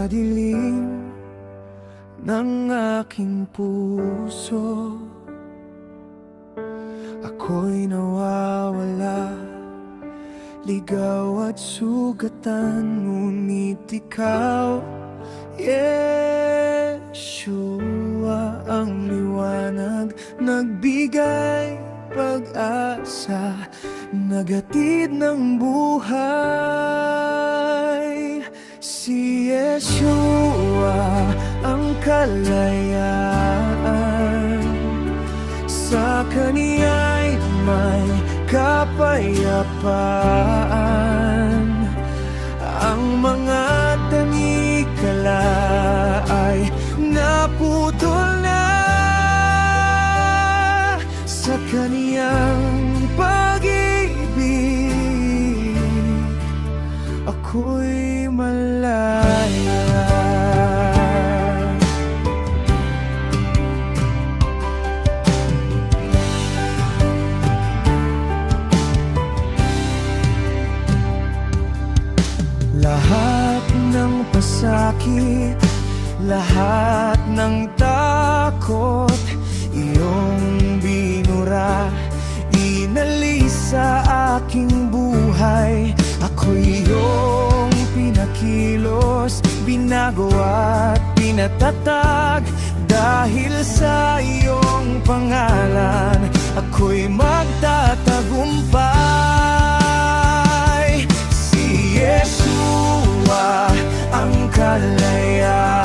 sa dilim ng aking puso. Ako'y nawawala, ligaw at sugatan, ngunit ikaw, Yeshua, ang liwanag, nagbigay pag-asa, naghatid ng buhay. Si Yeshua, ang kalayaan, sa Kaniya'y may kapayapaan. Ang mga tanikala ay naputol na sa Kaniyang pag-ibig. Ako'y malaya. Lahat ng pasakit, lahat ng takot, iyong binura, inalis sa aking buhay. Ako'y iyong pinakilos, binago at pinatatag. Dahil sa iyong pangalan, ako'y magtatagumpay. Si Yeshua, ang kalayaan,